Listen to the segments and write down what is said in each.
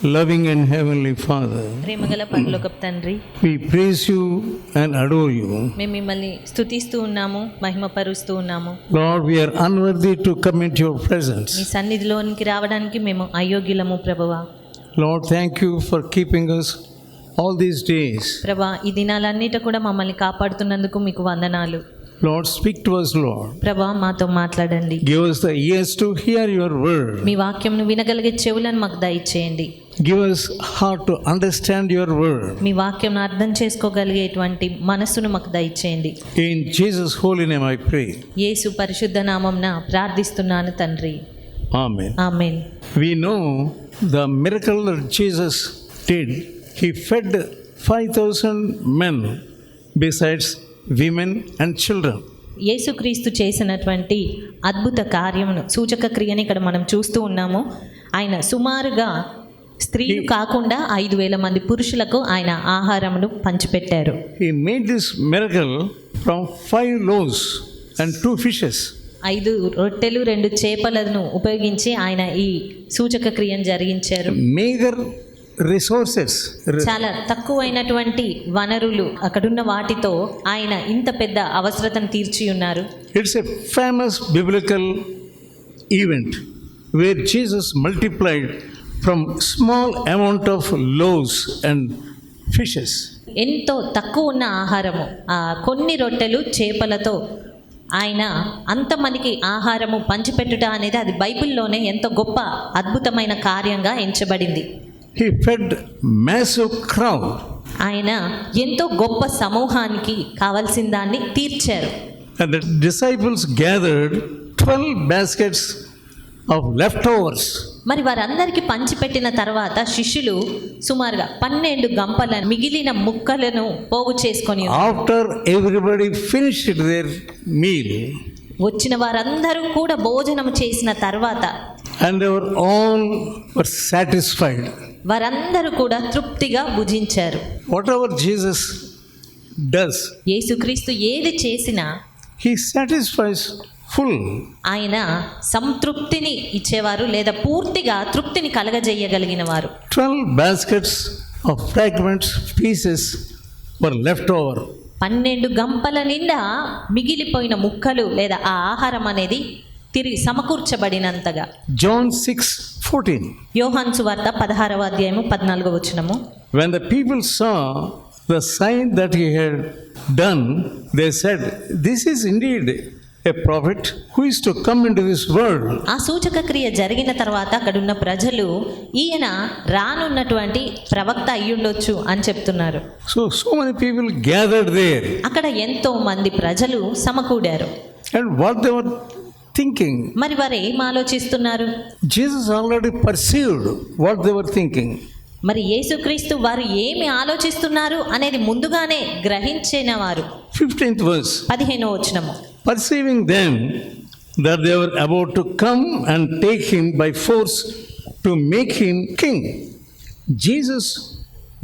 loving and heavenly Father, ప్రేమగల పరలోకపు తండ్రి, we praise you and adore you. మేము మిమ్మల్ని స్తుతిస్తూ ఉన్నాము, మహిమపరుస్తూ ఉన్నాము. Lord, we are unworthy to come into your presence. మీ సన్నిధిలోనికి రావడానికి మేము అయోగ్యులము ప్రభువా. Lord, thank you for keeping us all these days. ప్రభా, ఈ దినాలన్నిట కూడా మమ్మల్ని కాపాడుతున్నందుకు మీకు వందనాలు. Lord, speak to us, Lord. ప్రభా, మాతో మాట్లాడండి. Give us the ears to hear your word. మీ వాక్యంను వినగలిగే చెవులను మాకు దయచేయండి. Give us heart to understand your word. మీ వాక్యంను అర్థం చేసుకోగలిగేటువంటి మనస్సును మాకు దయచేయండి. In Jesus' holy name I pray. యేసు పరిశుద్ధ నామమున ప్రార్థిస్తున్నాను తండ్రి. Amen. Amen. We know the miracle that Jesus did. He fed 5,000 men besides women and children. యేసుక్రీస్తు చేసినటువంటి అద్భుత కార్యమును, సూచక క్రియని ఇక్కడ మనం చూస్తూ ఉన్నాము. ఆయన సుమారుగా స్త్రీలు కాకుండా 5,000 మంది పురుషులకు ఆయన ఆహారమును పంచిపెట్టారు. He made this miracle from 5 loaves and 2 fishes. 5 రొట్టెలు 2 చేపలను ఉపయోగించి ఆయన ఈ సూచక క్రియను జరిగించారు. Meager resources. చాలా తక్కువైనటువంటి వనరులు, అక్కడున్న వాటితో ఆయన ఇంత పెద్ద అవసరతను తీర్చి ఉన్నారు. It's a famous biblical event where Jesus multiplied from small amount of loaves and fishes. ఎంతో తక్కువ ఉన్న ఆహారము, కొన్ని రొట్టెలు చేపలతో ఆయన అంతమందికి ఆహారము పంచిపెట్టుట అనేది అది బైబిల్లోనే ఎంతో గొప్ప అద్భుతమైన కార్యంగా ఎంచబడింది. He fed massive crowd. ఆయన ఎంతో గొప్ప సమూహానికి కావలసిన దాన్ని తీర్చారు. And the disciples gathered 12 baskets of leftovers. మరి వారందరికీ పంచిపెట్టిన తర్వాత శిష్యులు సుమారుగా 12 గంపల మిగిలిన ముక్కలను పోగు చేసుకొని, After everybody finished their meal, వచ్చిన వారందరూ కూడా భోజనం చేసిన తర్వాత and they were all satisfied. వారందరూ కూడా తృప్తిగా భుజించారు. Whatever Jesus does, యేసుక్రీస్తు ఏది చేసినా he satisfies full. ఆయన సంతృప్తిని ఇచ్చేవారు, లేదా పూర్తిగా తృప్తిని కలగజేయగలిగిన వారు. 12 baskets of fragments, pieces were left over. 12 గంపల నిండా మిగిలిపోయిన ముక్కలు లేదా ఆ ఆహారం అనేది తిరిగి సమకూర్చబడినంతగా. John 6:14. యోహాను సువార్త 16వ అధ్యాయము 14వ వచనము. When the people saw the sign that he had done, they said, "This is indeed a prophet who is to come into this world." ఆ సూచక క్రియ జరిగిన తర్వాత అక్కడున్న ప్రజలు ఈయన రానున్నటువంటి ప్రవక్త అయ్యుండొచ్చు అని చెప్తున్నారు. So many people gathered there. అక్కడ ఎంతో మంది ప్రజలు సమకూడారు. And what they were thinking, మరి వారు ఏం ఆలోచిస్తున్నారు? Jesus already perceived what they were thinking. మరి యేసుక్రీస్తు వారు ఏమి ఆలోచిస్తున్నారు అనేది ముందుగానే గ్రహించిన వారు. 15th verse. 15వ వచనము. Perceiving them that they were about to come and take him by force to make him king, Jesus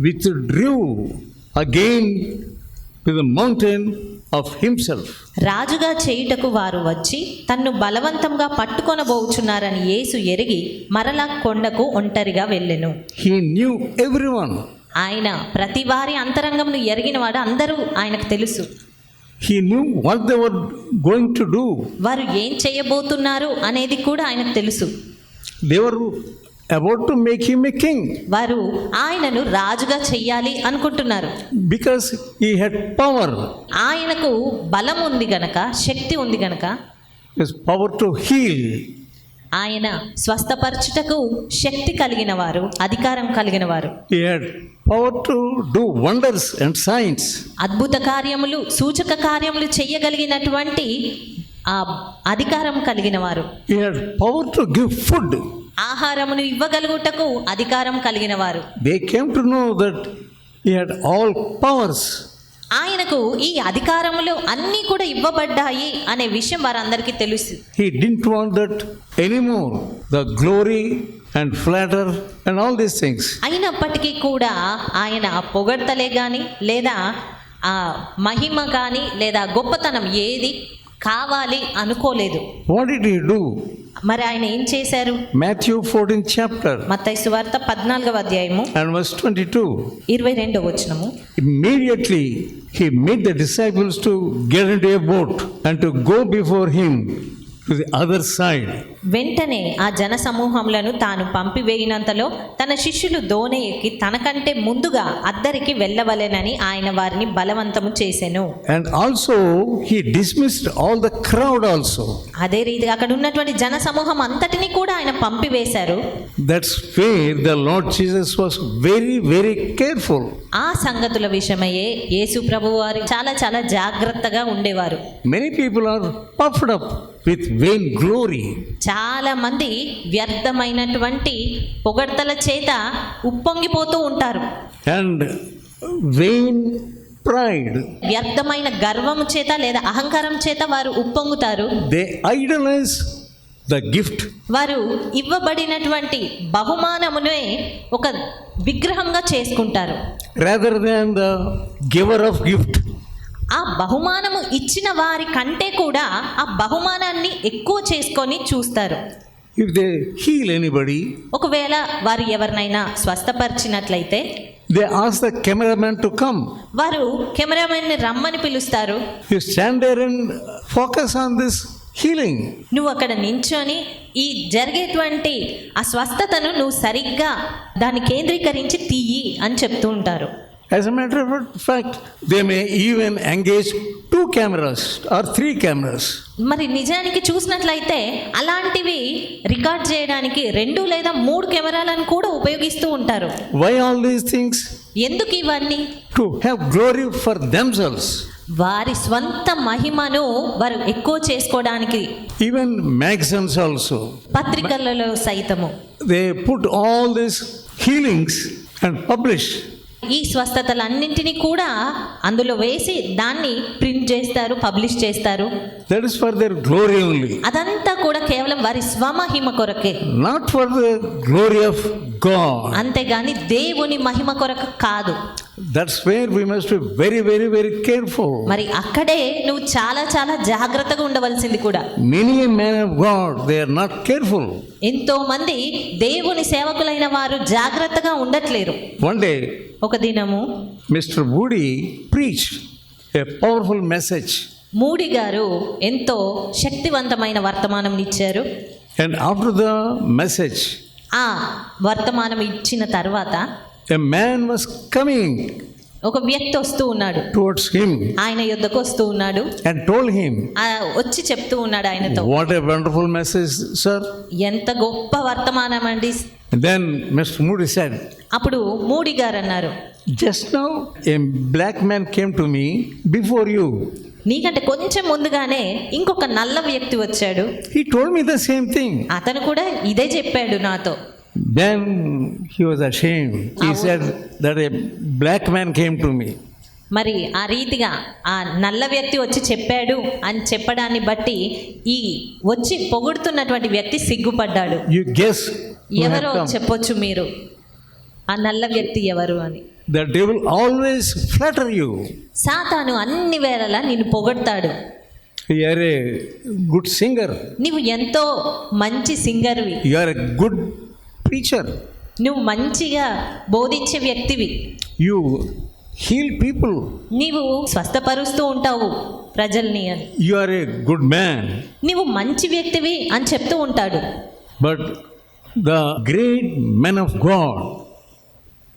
withdrew again to the mountain of himself. రాజుగా చేయుటకు వారు వచ్చి తన్ను బలవంతంగా పట్టుకొనబోచున్నారని యేసు ఎరిగి మరలా కొండకు ఒంటరిగా వెళ్ళెను. He knew everyone. ఆయన ప్రతి వారి అంతరంగమును ఎరిగిన వాడు, అందరూ ఆయనకు తెలుసు. He knew what they were going to do. వారు ఏం చేయబోతున్నారు అనేది కూడా ఆయనకు తెలుసు. They were about to make him a king వారు ఆయనను రాజుగా చెయ్యాలి అనుకుంటున్నారు. because he had power. ఆయనకు బలం ఉంది గనక, శక్తి ఉంది గనక, His power to heal. ఆయన స్వస్థపరచుటకు శక్తి కలిగిన వారు, అధికారం కలిగిన వారు. He had power to do wonders and signs. అద్భుత కార్యములు, సూచక కార్యములు చేయగలిగినటువంటి ఆ అధికారం కలిగిన వారు. He had power to give food. ఆహారమును ఇవ్వగలుగుటకు అధికారం కలిగిన వారు. They came to know that he had all powers. ఆయనకు ఈ అధికారములు అన్నీ కూడా ఇవ్వబడ్డాయి అనే విషయం వారందరికీ తెలుసు. He didn't want that anymore, the glory and flatter and all these things. అయినప్పటికీ కూడా ఆయన పొగడ్తలే కానీ, లేదా ఆ మహిమ కానీ, లేదా గొప్పతనం ఏది కావాలి అనుకోలేదు. What did he do? మరి ఆయన ఏం చేశారు? Matthew 14th chapter మత్తయి సువార్త 14వ అధ్యాయము and verse 22. 22వ వచనము. Immediately he made the disciples to get into a boat and to go before him to the other side. వెంటనే ఆ జన సమూహములను తాను పంపివేయినంతలో తన శిష్యులు దోణి ఎక్కి తనకంటే ముందుగా అద్దరికి వెళ్ళవలెనని ఆయన వారిని బలవంతము చేసెను. And also he dismissed all the crowd also. అదే రీతిగా అక్కడ ఉన్నటువంటి జన సమూహం అంతటిని కూడా ఆయన పంపివేశారు. That's where the Lord Jesus was very, very careful. ఆ సంగతుల విషయమయ్యే యేసు ప్రభువు వారు చాలా జాగ్రత్తగా ఉండేవారు. Many people are puffed up with vain glory. చాలా మంది వ్యర్థమైనటువంటి పొగడ్తల చేత ఉప్పొంగిపోతూ ఉంటారు. And vain pride. వ్యర్థమైన గర్వము చేత లేదా అహంకారం చేత వారు ఉప్పొంగుతారు. They idolize the gift. వారు ఇవ్వబడినటువంటి బహుమానమునే ఒక విగ్రహంగా చేసుకుంటారు Rather than the giver of gift. ఆ బహుమానము ఇచ్చిన వారి కంటే కూడా ఆ బహుమానాన్ని ఎక్కువ చేసుకొని చూస్తారు. If they heal anybody, ఒకవేళ వారు ఎవరినైనా స్వస్థపరిచినట్లయితే they ask the cameraman to come. వారు కెమెరామెన్ని రమ్మని పిలుస్తారు. You stand there and focus on this healing. నువ్వు అక్కడ నించొని ఈ జరిగేటువంటి ఆ స్వస్థతను నువ్వు సరిగ్గా దాన్ని కేంద్రీకరించి తీయి అని చెప్తూ ఉంటారు. As a matter of fact, they may even engage 2 cameras or 3 cameras. మరి నిజానికి చూసినట్లయితే అలాంటివి రికార్డ్ చేయడానికి 2 లేదా 3 కెమెరాలను కూడా ఉపయోగిస్తూ ఉంటారు. Why all these things? ఎందుకు ఇవన్నీ? To have glory for themselves. వారి స్వంత మహిమను వారు ఎక్కువ చేసుకోవడానికి. Even magazines also. పత్రికలలో సైతము They put all these healings and publish. ఈ స్వస్థతలన్నింటినీ కూడా అందులో వేసి దాన్ని ప్రింట్ చేస్తారు, పబ్లిష్ చేస్తారు. That is for their glory only. అదంతా కూడా కేవలం వారి స్వమహిమ కొరకే, Not for the glory of God. అంతేగాని దేవుని మహిమ కొరకు కాదు. That's where we must be very, very, very careful. మరి అక్కడే నువ్వు చాలా జాగ్రత్తగా ఉండవలసింది కూడా. Many a man of God, they are not careful. ఎంతో మంది దేవుని సేవకులైన వారు జాగ్రత్తగా ఉండట్లేరు. One day, ఒక దినము Mr. Woody preached a powerful message. మూడి గారు ఎంతో శక్తివంతమైన వర్తమానం ఇచ్చారు. And after the message, ఆ వర్తమానం ఇచ్చిన తర్వాత a man was coming ఒక వ్యక్తి వస్తూ ఉన్నాడు, towards him ఆయన యొద్దకు వస్తూ ఉన్నాడు. and told him, వచ్చి చెప్తూ ఉన్నాడు ఆయనతో, "What a wonderful message, sir." ఎంత గొప్ప వర్తమానం అండి. Then Mr. Moody said, అప్పుడు మూడి గారు అన్నారు, "Just now a black man came to me before you. నీకంటే కొంచెం ముందుగానే ఇంకొక నల్ల వ్యక్తి వచ్చాడు. He told me the same thing." అతను కూడా ఇదే చెప్పాడు నాతో. Then he was ashamed. He said that a black man came to me. మరి ఆ రీతిగా ఆ నల్ల వ్యక్తి వచ్చి చెప్పాడు అని చెప్పడాన్ని బట్టి ఈ వచ్చి పొగుడుతున్నటువంటి వ్యక్తి సిగ్గుపడ్డాడు. You guess who had ఎవరో come. చెప్పొచ్చు మీరు, ఆ నల్ల వ్యక్తి ఎవరు అని. The devil always flatter you. సాతాను అన్ని వేళలా నిన్ను పొగడతాడు. You are a good singer. నువ్వు ఎంతో మంచి సింగర్వి, You are a good preacher. నువ్వు మంచిగా బోధించే వ్యక్తివి, You heal people. నీవు స్వస్థపరుస్తూ ఉంటావు ప్రజల్ని అని. You are a good man. నీవు మంచి వ్యక్తివి అని చెప్తూ ఉంటాడు. But the great men of God,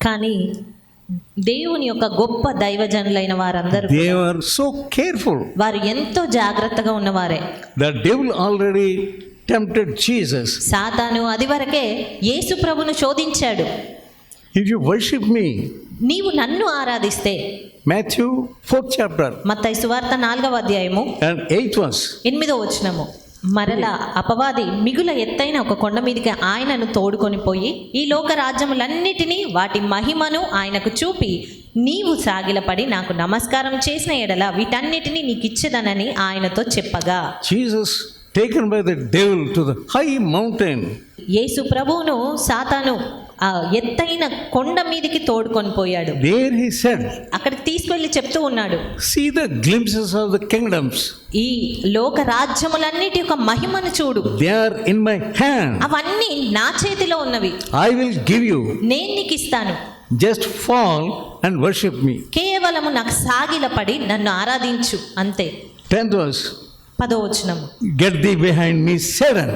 కానీ దేవుని యొక్క గొప్ప దైవజనులైన వారందరూ they were so careful. వారు ఎంతో జాగ్రత్తగా ఉన్నవారే. The devil already tempted Jesus. సాతాను అది వరకే యేసు ప్రభును శోధించాడు. If you worship me, నీవు నన్ను ఆరాధిస్తే, Matthew 4th chapter మత్తయి సువార్త 4వ అధ్యాయము and 8th verse, 8వ వచనము, మరలా అపవాది మిగుల ఎత్తైన ఒక కొండ మీదకి ఆయనను తోడుకొని పోయి ఈ లోక రాజ్యములన్నిటినీ వాటి మహిమను ఆయనకు చూపి, నీవు సాగిలపడి నాకు నమస్కారం చేసిన ఎడల వీటన్నిటినీ నీకు ఇచ్చేదనని ఆయనతో చెప్పగా, Jesus taken by the devil to the high mountain. యేసు ప్రభువును సాతాను ఆ ఎత్తైన కొండ మీదకి తోడుకొని పోయాడు. There he said, అక్కడికి తీసుకెళ్లి చెప్తూ ఉన్నాడు, see the glimpses of the kingdoms. ఈ లోక రాజ్యములన్నిటి యొక్క మహిమను చూడు, They are in my hand. అవన్నీ నా చేతిలో ఉన్నవి, I will give you. నేను నీకు ఇస్తాను. Just fall and worship me. కేవలము నాకు సాగిలపడి నన్ను ఆరాధించు అంతే. 10th verse. 10వ వచనం, Get thee behind me, Satan.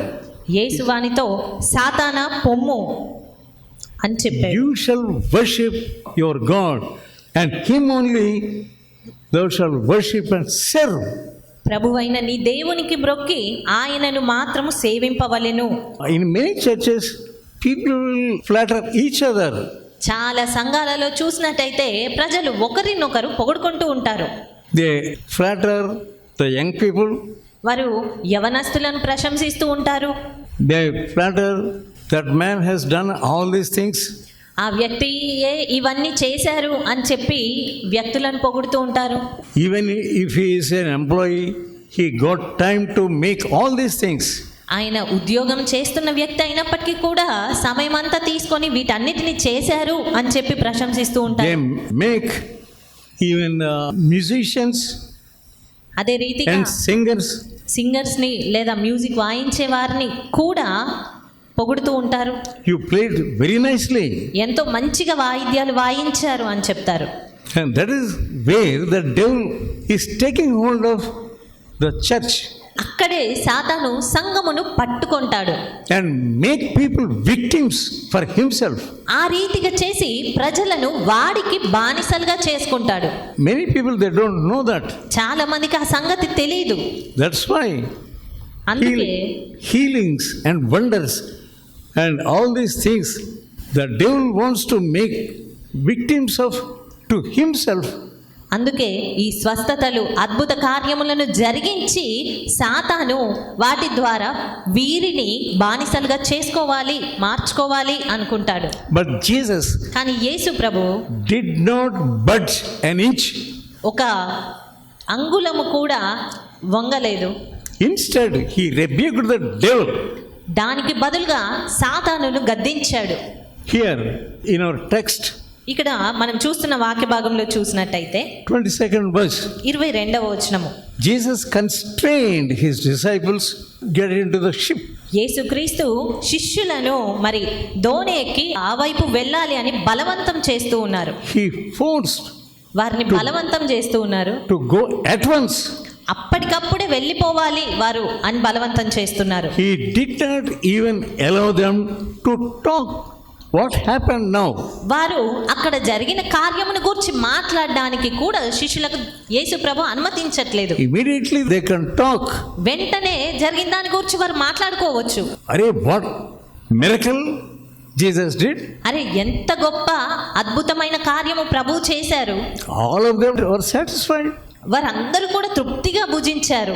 యేసు వానితో సాతానా పొమ్ము అని చెప్పాడు. You shall worship your God, and him only thou shalt worship and serve. ప్రభువైన నీ దేవునికి మ్రొక్కి ఆయనను మాత్రము సేవింపవలెను. In many churches, people will flatter each other. చాలా సంఘాలలో చూసినట్టయితే ప్రజలు ఒకరినొకరు పొగుడుకుంటూ ఉంటారు. They flatter the young people. వారు యవనస్తులను ప్రశంసిస్తూ ఉంటారు. They flatter that man has done all these things. ఆ వ్యక్తియే ఇవన్నీ చేశారు అని చెప్పి వ్యక్తులను పొగుడుతూ ఉంటారు. Even if he is an employee, he got time to make all these things. ఆయన ఉద్యోగం చేస్తున్న వ్యక్తి అయినప్పటికీ కూడా సమయం అంతా తీసుకొని వీటన్నిటిని చేశారు అని చెప్పి ప్రశంసిస్తూ They ఉంటారు. make even musicians అదే రీతిగా and singers. సింగర్స్ని లేదా మ్యూజిక్ వాయించే వారిని కూడా పొగుడుతూ ఉంటారు. You played very nicely. ఎంతో మంచిగా వాయిద్యాలు వాయించారు అని చెప్తారు. And that is where the devil is taking hold of the church అక్కడే సాతాను సంఘమును పట్టుకుంటాడు. and make people victims for himself. ఆ రీతిగా చేసి ప్రజలను వాడికి బానిసలుగా చేసుకుంటాడు. Many people, they don't know that. చాలా మందికి ఆ సంగతి తెలియదు. That's why అందుకే healings and wonders and all these things, the devil wants to make victims of to himself. అందుకే ఈ స్వస్థతలు అద్భుత కార్యములను జరిగించి సాతాను వాటి ద్వారా వీరిని బానిసలుగా చేసుకోవాలి, మార్చుకోవాలి అనుకుంటాడు. But Jesus కానీ యేసు ప్రభు did not budge an inch. ఒక అంగుళము కూడా వంగలేదు. Instead, he rebuked the devil. దానికి బదులుగా సాతానును గద్దించాడు. Here in our text, ఇక్కడ మనం చూస్తున్న వాక్య భాగంలో చూసినట్టయితే 22nd verse, 22వ వచనము, Jesus constrained his disciples get into the ship. యేసుక్రీస్తు శిష్యులను మరి దోణి ఎక్కి ఆ వైపు వెళ్ళాలి అని బలవంతం చేస్తూ ఉన్నారు. He forced వారిని బలవంతం చేస్తూ ఉన్నారు. to go at once. అప్పటికప్పుడే వెళ్ళిపోవాలి వారు అని బలవంతం చేస్తున్నారు. He did not even allow them to talk what happened now. వారు అక్కడ జరిగిన కార్యమును గురించి మాట్లాడడానికి కూడా శిష్యులకు యేసు ప్రభు అనుమతించట్లేదు. Immediately they can talk. వెంటనే జరిగిన దాని గురించి వారు మాట్లాడుకోవచ్చు. Arey, what miracle Jesus did? అరే ఎంత గొప్ప అద్భుతమైన కార్యము ప్రభు చేశారు. All of them were satisfied. వారందరూ కూడా తృప్తిగా భుజించారు.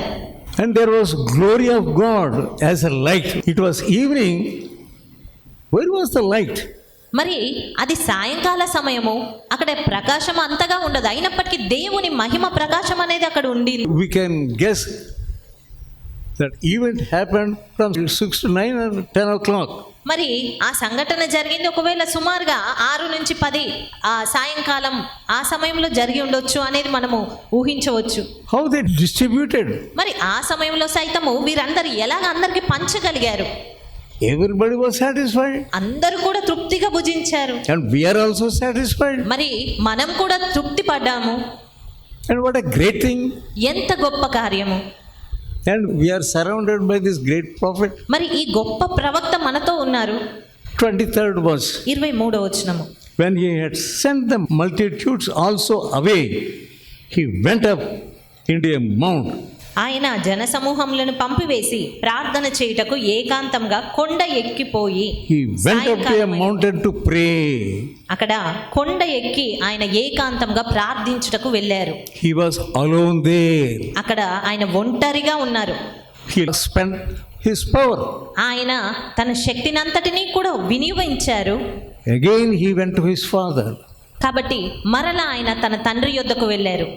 And there was glory of God as a light. It was evening. Where was the light? మరి అది సాయంకాల సమయము, అక్కడ ప్రకాశం అంతగా ఉండదు. అయినప్పటికీ దేవుని మహిమ ప్రకాశం అనేది అక్కడ ఉండింది. We can guess that event happened from 6 to 9 or 10 o'clock. మరి ఆ సంఘటన జరిగింది ఒకవేళ సుమారుగా 6 నుంచి 10 ఆ సాయంకాలం ఆ సమయంలో జరిగి ఉండొచ్చు అనేది మనము ఊహించవచ్చు. How they distributed? మరి ఆ సమయంలో సైతము వీరందరూ ఎలాగ అందరికి పంచగలిగారు? Everybody was satisfied. అందరూ కూడా తృప్తిగా భుజించారు. And we are also satisfied. మరి మనం కూడా తృప్తి పడ్డాము. And what a great thing. ఎంత గొప్ప కార్యము. And we are surrounded by this great prophet. మరి ఈ గొప్ప ప్రవక్త మనతో ఉన్నారు. 23rd verse. 23వ వచనము, When he had sent the multitudes also away, he went up into a mount. ఆయన జనసమూహములను పంపివేసి ప్రార్థన చేయుటకు ఏకాంతంగా కొండ ఎక్కిపోయి He went up to a mountain to pray. అక్కడ కొండ ఎక్కి ఆయన ఏకాంతంగా ప్రార్థించుటకు వెళ్ళారు. He was alone there. అక్కడ ఆయన ఒంటరిగా ఉన్నారు. He spent his power. ఆయన తన శక్తినంతటినీ కూడా వినియోగించారు. Again he went to his father. కాబట్టి మరలా ఆయన తన తండ్రి యొద్దకు వెళ్ళారు.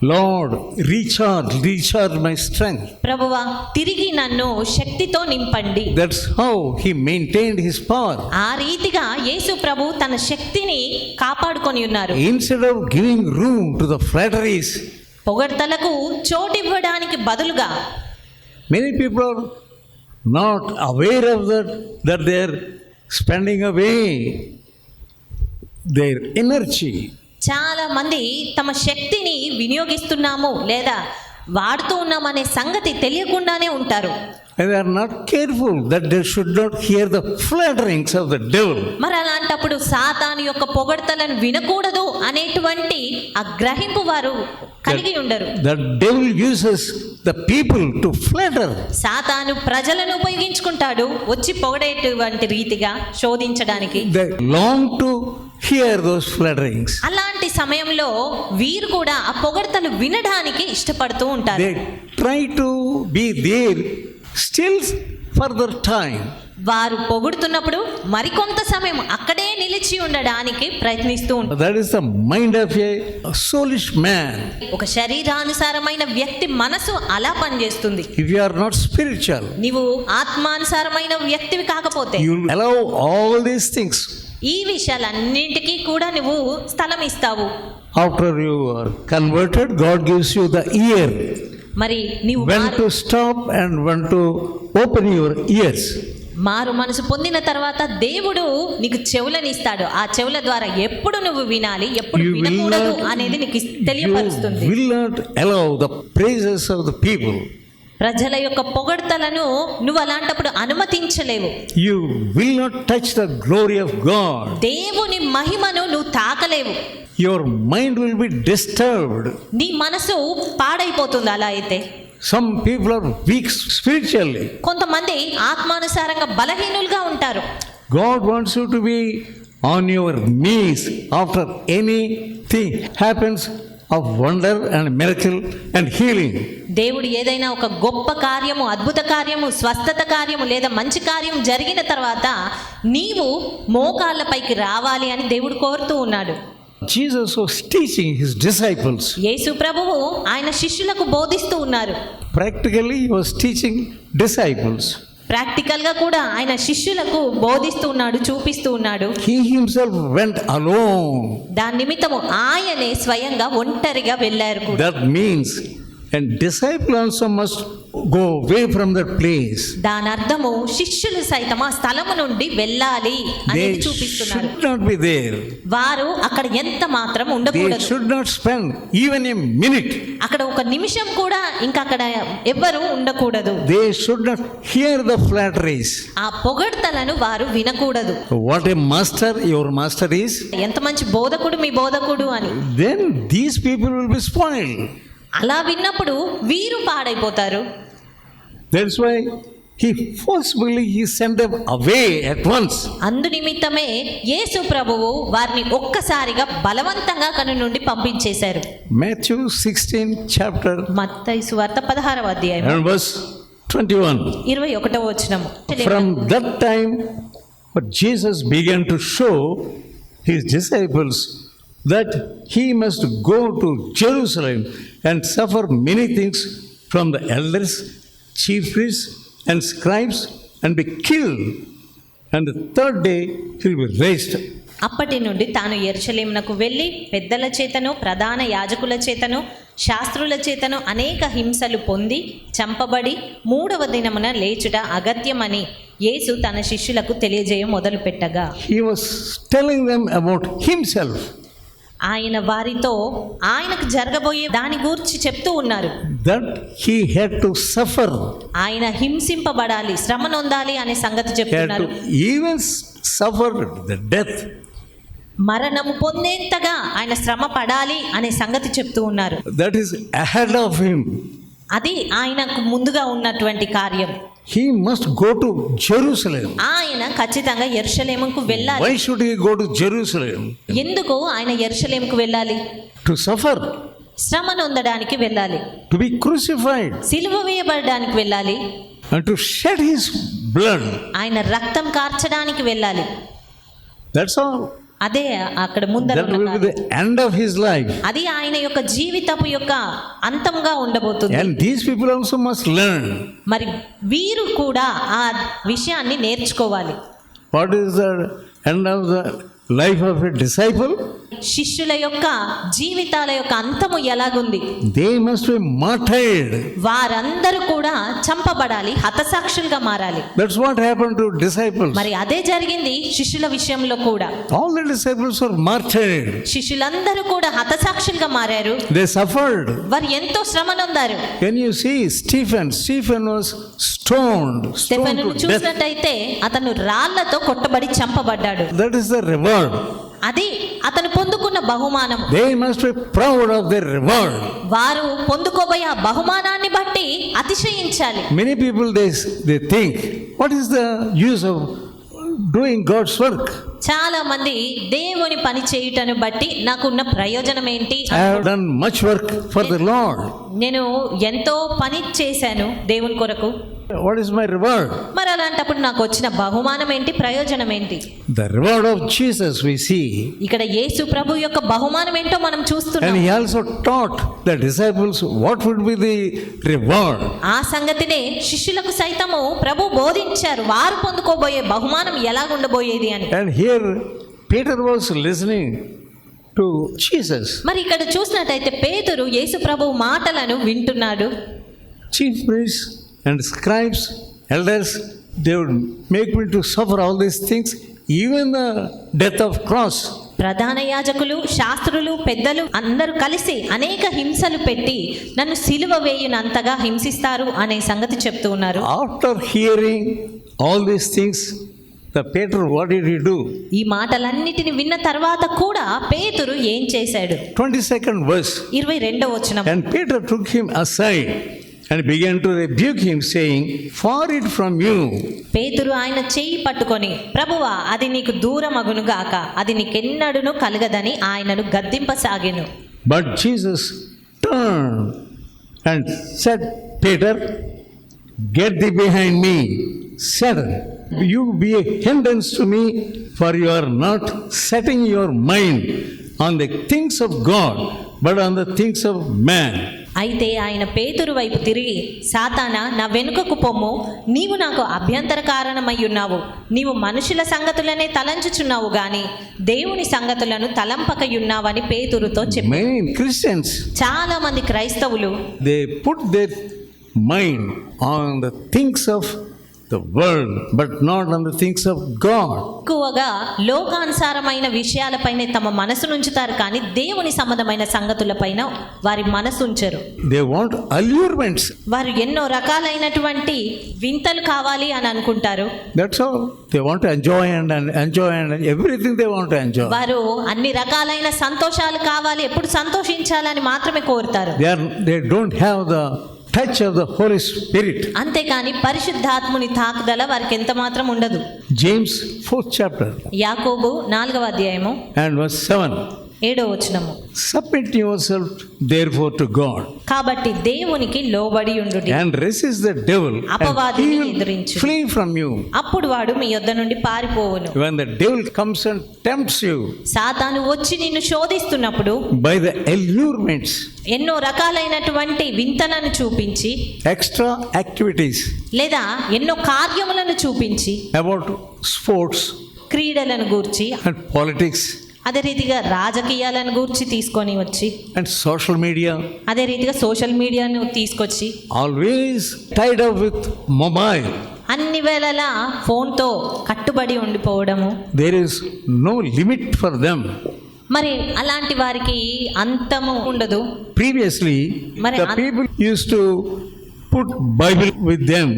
Lord, recharge my strength. ప్రభువా తిరిగి నన్ను శక్తితో నింపండి. That's how he maintained his power. ఆ రీతిగా యేసు ప్రభు తన శక్తిని కాపాడుకొని ఉన్నారు. Instead of giving room to the flatteries, పొగడ్తలకు చోటివ్వడానికి బదులుగా many people are not aware of that they are spending away their energy. చాలా మంది తమ శక్తిని వినియోగిస్తున్నాము లేదా వాడుతూ ఉన్నామనే సంగతి తెలియకుండానే ఉంటారు. And they are not careful that they should not hear the flatterings of the devil. మరి అలాంటప్పుడు సాతాను యొక్క పొగడ్తలను వినకూడదు అనేటువంటి ఆ గ్రహింపు వారు కలిగి ఉండరు. The devil uses the people to flatter. సాతాను ప్రజలను ఉపయోగించుకుంటాడు వచ్చి పొగడేటువంటి రీతిగా శోధించడానికి. They long to hear those flatterings. అలాంటి సమయంలో వీరు కూడా ఆ పొగడ్తలు వినడానికి ఇష్టపడుతూ ఉంటారు. They try to be there still further time. వారు పొగుడుతున్నప్పుడు మరికొంత సమయం అక్కడే నిలిచి ఉండడానికి ప్రయత్నిస్తూ ఉంటారు. That is the mind of a soulish man. ఒక శరీరానుసారమైన వ్యక్తి మనసు అలా పనిచేస్తుంది. If you are not spiritual, నీవు ఆత్మానుసారమైన వ్యక్తివి కాకపోతే you will allow all these things. ఈ విషయాలన్నింటికీ కూడా నువ్వు స్థలం ఇస్తావు. After you are converted, God gives you the ear. మరి నీవు When to stop and when to open your ears. మారు మనసు పొందిన తర్వాత దేవుడు నీకు చెవులను ఇస్తాడు. ఆ చెవుల ద్వారా ఎప్పుడు నువ్వు వినాలి, ఎప్పుడు You will వినకూడదు not- అనేది నీకు తెలియపరుస్తుంది. You will not allow the praises of the people. ప్రజల యొక్క పొగడ్తలను నువ్వు అలాంటప్పుడు అనుమతించలేవు. You will not touch the glory of God. దేవుని మహిమను నువ్వు తాకలేవు. Your mind will be disturbed. నీ మనసు పాడైపోతుంది. అలా అయితే Some people are weak spiritually. కొంతమంది ఆత్మానుసారంగా బలహీనులుగా ఉంటారు. God wants you to be on your knees after anything happens of wonder and miracle and healing. దేవుడు ఏదైనా ఒక గొప్ప కార్యము, అద్భుత కార్యము, స్వస్థత కార్యము లేదా మంచి కార్యం జరిగిన తర్వాత నీవు మోకాళ్ళపైకి రావాలి అని దేవుడు కోరుతూ ఉన్నాడు. Jesus was teaching his disciples. యేసు ప్రభువు ఆయన శిష్యులకు బోధిస్తూ ఉన్నారు. Practically, he was teaching disciples. Practical గా కూడా ఆయన శిష్యులకు బోధిస్తూ ఉన్నాడు, చూపిస్తూ ఉన్నాడు. He himself went alone. దాని నిమిత్తము ఆయనే స్వయంగా ఒంటరిగా వెళ్ళారు కూడా. That means a disciple also must go away from that place. దాని అర్థము శిష్యులు సైతం ఆ స్థలము నుండి వెళ్ళాలి అనేది They చూపిస్తున్నారు. should not be there. వారు అక్కడ ఎంత మాత్రం They ఉండకూడదు. should not spend even a minute. అక్కడ ఒక నిమిషం కూడా ఇంకా అక్కడ ఎవ్వరు ఉండకూడదు. They should not hear the flatteries. ఆ పొగడ్తలను వారు వినకూడదు. What a master your master is. ఎంత మంచి బోధకుడు మీ బోధకుడు అని. Then these people will be spoiled. అలా విన్నప్పుడు వీరు పాడైపోతారు. That's why he sent them away at once. అందు నిమిత్తమే యేసు ప్రభువు వారిని ఒక్కసారిగా బలవంతంగా అక్కడి నుండి పంపించేశారు. Matthew 16 chapter మత్తయి సువార్త 16వ అధ్యాయం and verse 21. 21వ వచనం. From that time, but Jesus began to show his disciples that he must go to Jerusalem and suffer many things from the elders, chief priests, and scribes, and be killed, and the third day he will be raised. అప్పటి నుండి తాను యెరూషలేమునకు వెళ్ళి పెద్దల చేతను ప్రధాన యాజకుల చేతను శాస్త్రుల చేతను అనేక హింసలు పొంది చంపబడి 3వ దినమున లేచుట అగత్యమని యేసు తన శిష్యులకు తెలియజేయ మొదలుపెట్టగా He was telling them about himself. ఆయన వారితో ఆయనకు జరగబోయే దాని గురించి చెప్తూ ఉన్నారు. That he had to suffer. ఆయన హింసింపబడాలి, శ్రమ నొందాలి అనే సంగతి He had చెప్తున్నారు. to even suffer the death. మరణము పొందేంతగా ఆయన శ్రమ పడాలి అనే సంగతి చెప్తూ ఉన్నారు. That is ahead of him. అది ఆయనకు ముందుగా ఉన్నటువంటి కార్యం. He must go to Jerusalem. ఆయన ఖచ్చితంగా యెరూషలేముకు వెళ్ళాలి. Why should he go to Jerusalem? ఎందుకు ఆయన యెరూషలేముకు వెళ్ళాలి? To suffer, శ్రమ నొందడానికి వెళ్ళాలి, to be crucified, సిలువ వేయబడడానికి వెళ్ళాలి, and to shed his blood. ఆయన రక్తం కార్చడానికి వెళ్ళాలి. That's all. అదే అక్కడ ముందర That ఉన్న will be కార్యం. the end of his life. అది ఆయన యొక్క జీవితపు యొక్క అంతంగా ఉండబోతుంది. And these people also must learn. మరి వీరు కూడా ఆ విషయాన్ని నేర్చుకోవాలి. What is the end of the life of a disciple? శిష్యుల యొక్క జీవితాల యొక్క అంతము ఎలాగుంది? They must be martyred. వారందరూ కూడా చంపబడాలి, హతసాక్షులుగా మారాలి. That's what happened to disciples. మరి అదే జరిగింది శిష్యుల విషయంలో కూడా. All the disciples were martyred. శిష్యులందరూ కూడా హతసాక్షులుగా మారారు. They suffered. వారు ఎంతో శ్రమ నొందారు. When you see Stephen was stoned స్టెఫెనును to death. చూసినట్టయితే అతను రాళ్లతో కొట్టబడి చంపబడ్డాడు. That is the reward. అది అతను పొందుకున్న బహుమానం. They must be proud of their reward. వారు పొందుకోబోయే ఆ బహుమానాన్ని బట్టి అతిశయించాలి. Many people they think, what is the use of doing God's work? చాలా మంది దేవుని పని చేయుటను బట్టి నాకున్న ప్రయోజనం ఏంటి? I have done much work for the Lord. నేను ఎంతో పని చేశాను దేవుని కొరకు. What is my reward? మరి అలాంటప్పుడు నాకు వచ్చిన బహుమానం ఏంటి, ప్రయోజనం ఏంటి? The reward of Jesus we see. ఇక్కడ యేసు ప్రభు యొక్క బహుమానం ఏంటో మనం And చూస్తున్నాం. he also taught the disciples what would be the reward. ఆ సంగతినే శిష్యులకు సైతము ప్రభు బోధించారు, వారు పొందుకోబోయే బహుమానం ఎలాగుండబోయేది అని. And here Peter was listening to Jesus. మరి ఇక్కడ చూసినట్టయితే పేతురు యేసు ప్రభు మాటలను వింటున్నాడు. Chief priests and scribes, elders, they would make me to suffer all these things, even the death of cross. ప్రధాన యాజకులు, శాస్త్రులు, పెద్దలు అందరూ కలిసి అనేక హింసలు పెట్టి నన్ను సిలువ వేయునంతగా హింసిస్తారు అనే సంగతి చెప్తూ ఉన్నారు. After hearing all these things, the Peter, what did he do? ఈ మాటలన్నిటిని విన్న తర్వాత కూడా పేతురు ఏం చేశాడు? 22nd verse. 22వ వచనం. And Peter took him aside and began to rebuke him, saying, far it from you. పేతురు ఆయన చెయ్యి పట్టుకొని, ప్రభువా అది నీకు దూరమగును గాక, అది నీకెన్నడును కలగదని ఆయనను గద్దింపసాగెను. But Jesus turned and said, Peter, get thee behind me, Satan. You be a hindrance to me, for you are not setting your mind on the things of God, but on the things of man. అయితే ఆయన పేతురు వైపు తిరిగి, సాతానా నా వెనుకకు పొమ్ము, నీవు నాకు అభ్యంతర కారణమై ఉన్నావు, నీవు మనుషుల సంగతులనే తలంచుచున్నావు గాని దేవుని సంగతులను తలంపకయున్నావని పేతురుతో చెప్పాడు. Many Christians, చాలా మంది క్రైస్తవులు they put their mind on the things of the world, but not on the things of God. ఎక్కువగా లోకానుసారమైన విషయాలపైనే తమ మనసు ఉంచుతారు, కానీ దేవుని సంబంధమైన సంగతులపైన వారి మనసు ఉంచరు. They want allurements. వారు ఎన్నో రకాలైనటువంటి వింతలు కావాలి అని అనుకుంటారు. That's all. They want to enjoy and everything they want to enjoy. వారు అన్ని రకాలైన సంతోషాలు కావాలి, ఎప్పుడు సంతోషించాలని మాత్రమే కోరుతారు. They don't have the touch of the Holy Spirit. అంతేకాని పరిశుద్ధాత్ముని తాకుదల వారికి ఎంత మాత్రం ఉండదు. James 4th chapter యాకోబు 4వ అధ్యాయము and verse 7. 7వ వచనము. Submit yourself therefore to God, కాబట్టి దేవునికి లోబడి ఉండుడి, and resist the devil, and అపవాదిని he will ఎదిరించుడి, flee from you. అప్పుడు వాడు మీ యొద్ద నుండి పారిపోవును. When the devil comes and tempts you సాతాను వచ్చి నిన్ను శోధిస్తున్నప్పుడు by the allurements, ఎన్నో రకాలైనటువంటి వింతలను చూపించి, extra activities లేదా ఎన్నో కార్యములను చూపించి, about sports క్రీడలను గూర్చి, and politics అదే రీతిగా రాజకీయాలను గూర్చి తీసుకొని వచ్చి, and social media, అదే రీతిగా సోషల్ మీడియాను తీసుకొచ్చి, always tied up with mobile. అన్ని వేళలా ఫోన్తో కట్టుబడి ఉండిపోవడము. There is no limit for them. మరి అలాంటి వారికి అంతము ఉండదు. Previously, మరి the people used to put Bible with them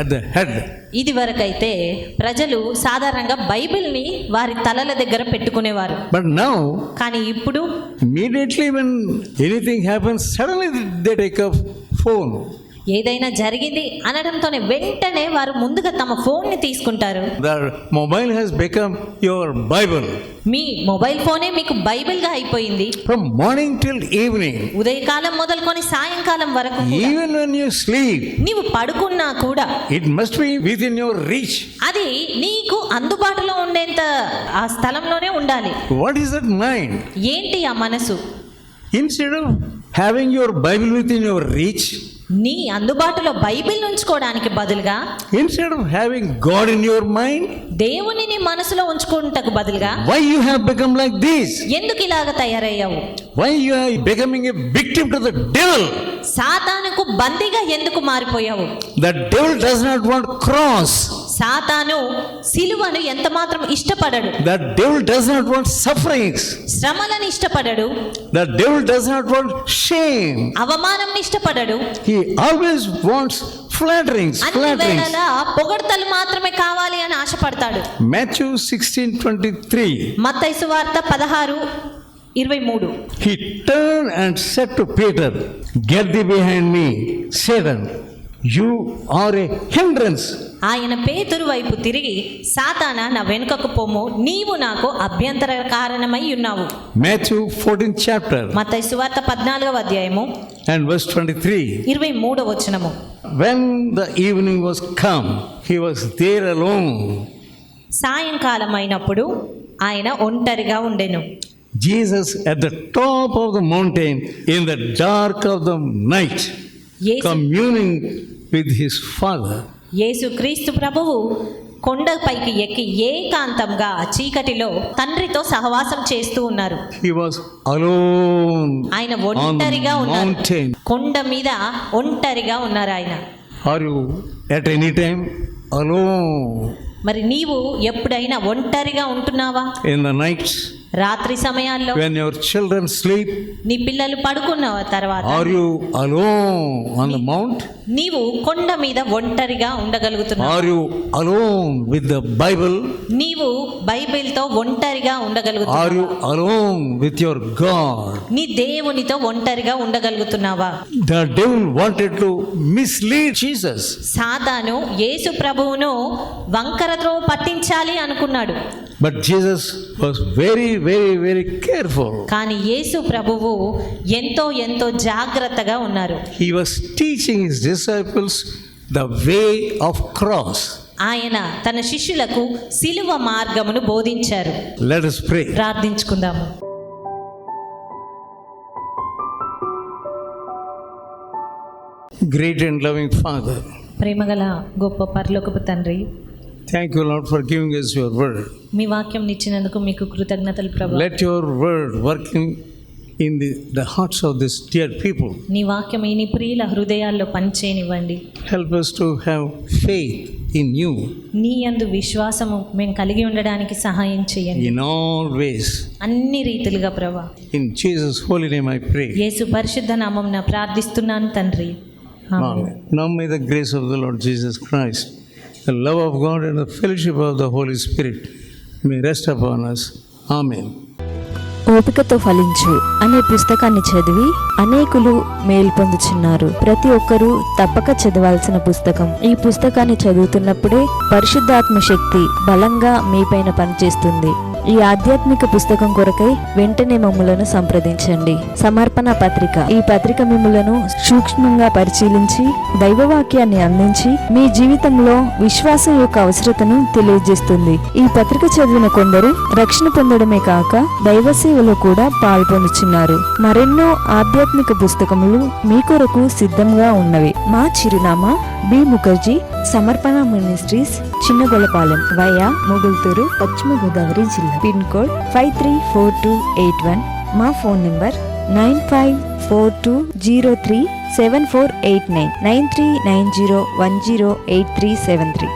at the head. ఇది వరకైతే ప్రజలు సాధారణంగా బైబిల్ని వారి తలల దగ్గర పెట్టుకునేవారు. But now, కానీ ఇప్పుడు immediately when anything happens, suddenly they take a phone ఏదైనా జరిగింది అనడంతోనే వెంటనే వారు ముందుగా తమ ఫోన్ని తీసుకుంటారు. The mobile has become your Bible. Me mobile ఫోనే మీకు బైబిల్గా అయిపోయింది. From morning till evening, ఉదయకాలం మొదలుకొని సాయంకాలం వరకు కూడా. even when you sleep, నీవు పడుకున్నా కూడా it must be within your reach. అది నీకు అందుబాటులో ఉండేంత ఆ స్థలంలోనే ఉండాలి. What is that mind? ఏంటి ఆ మనసు? Instead of having your Bible within your reach, నీ అందుబాటులో బైబిల్ ఉంచుకోవడానికి బదులుగా, instead of having God in your mind, దేవుని నీ మనసులో ఉంచుకుంటకు బదులుగా, why you have become like this? ఎందుకు ఇలాగ తయారయ్యావు? Why you are becoming a victim to the devil? సాతానుకు బందీగా ఎందుకు మారిపోయావు? The devil does not want cross. సాతాను సిలువను ఎంత మాత్రం ఇష్టపడడు. The devil does not want sufferings. శ్రమలను ఇష్టపడడు. The devil does not want shame. అవమానం ఇష్టపడడు. He always wants flatterings. అన్ని వేళలా పొగడ్తలు మాత్రమే కావాలి అని ఆశపడతాడు. Matthew 16:23. మత్తయి సువార్త 16:23. He turned and said to Peter, "Get thee behind me, Satan. You are a hindrance." ఆయన పేతురు వైపు తిరిగి, సాతానా నా వెనుకకు పొమ్ము, నీవు నాకు అభ్యంతర కారణమై ఉన్నావు. Matthew 14th chapter మత్తయి సువార్త 14వ అధ్యాయము and verse 23. 23వ వచనము. When the evening was come, he was there alone. సాయంకాలం అయినప్పుడు ఆయన ఒంటరిగా ఉండెను. Jesus at the top of the mountain in the dark of the night, communing with his Father. యేసు క్రీస్తు ప్రభువు కొండపైకి ఎక్కి ఏకాంతంగా చీకటిలో తండ్రితో సహవాసం చేస్తూ ఉన్నారు. He was alone. ఆయన ఒంటరిగా ఉన్నారు. కొండ మీద ఒంటరిగా ఉన్నారు ఆయన. Are you at any time alone? మరి నీవు ఎప్పుడైనా ఒంటరిగా ఉంటున్నావా? In the night, రాత్రి సమయాల్లో, when your children sleep, నీ పిల్లలు పడుకున్న తర్వాత, are you alone on the mount? నీవు కొండ మీద ఒంటరిగా ఉండగలుగుతున్నావు. Are you alone with the Bible? నీవు బైబిల్తో ఒంటరిగా ఉండగలుగుతున్నావా? Are you alone with your God? నీ దేవునితో ఒంటరిగా ఉండగలుగుతున్నావా? The devil wanted to mislead Jesus. సాతాను యేసు ప్రభువును వంకరతో పట్టించాలి అనుకున్నాడు. But Jesus was very careful. కానీ యేసు ప్రభువు ఎంతో జాగ్రత్తగా ఉన్నారు. He was teaching his disciples the way of cross. ఆయన తన శిష్యులకు సిలువ మార్గమును బోధించారు. Let us pray. ప్రార్థించుకుందాము. Great and loving Father, ప్రేమగల గొప్ప పరలోకపు తండ్రి, thank you, Lord, for giving us your word. మీ వాక్యం ఇచ్చినందుకు మీకు కృతజ్ఞతలు ప్రభువా. Let your word working in the hearts of these dear people. నీ వాక్యం ఈ నీ ప్రియుల హృదయాల్లో పనిచేయనివ్వండి. Help us to have faith in you. నీ యందు విశ్వాసము మేము కలిగి ఉండడానికి సహాయం చేయండి. In all ways. అన్ని రీతిలుగా ప్రభువా. In Jesus' holy name I pray. యేసు పరిశుద్ధ నామమున ప్రార్థిస్తున్నాను తండ్రి. ఆమేన్. Now may the grace of the Lord Jesus Christ, the love of God and the fellowship of the Holy Spirit may rest upon us. Amen. ఓపికతో ఫలించు అనే పుస్తకాన్ని చదివి అనేకులు మేలు పొందుచున్నారు. ప్రతి ఒక్కరూ తప్పక చదవాల్సిన పుస్తకం. ఈ పుస్తకాన్ని చదువుతున్నప్పుడే పరిశుద్ధాత్మ శక్తి బలంగా మీపైన పనిచేస్తుంది. ఈ ఆధ్యాత్మిక పుస్తకం కొరకై వెంటనే మమ్ములను సంప్రదించండి. సమర్పణ పత్రిక. ఈ పత్రిక మిమ్ములను సూక్ష్మంగా పరిశీలించి దైవవాక్యాన్ని అందించి మీ జీవితంలో విశ్వాసం యొక్క అవసరతను తెలియజేస్తుంది. ఈ పత్రిక చదివిన కొందరు రక్షణ పొందడమే కాక దైవ సేవలో కూడా పాల్పొందుచున్నారు. మరెన్నో ఆధ్యాత్మిక పుస్తకములు మీ కొరకు సిద్ధంగా ఉన్నవి. మా చిరునామా బి ముఖర్జీ, సమర్పణ మినిస్ట్రీస్, చిన్నగొలపాలెం, వయా మొగుల్తూరు, పశ్చిమ గోదావరి జిల్లా. Pin code 534281. మా ఫోన్ నంబర్ 9542037489, 9390108373.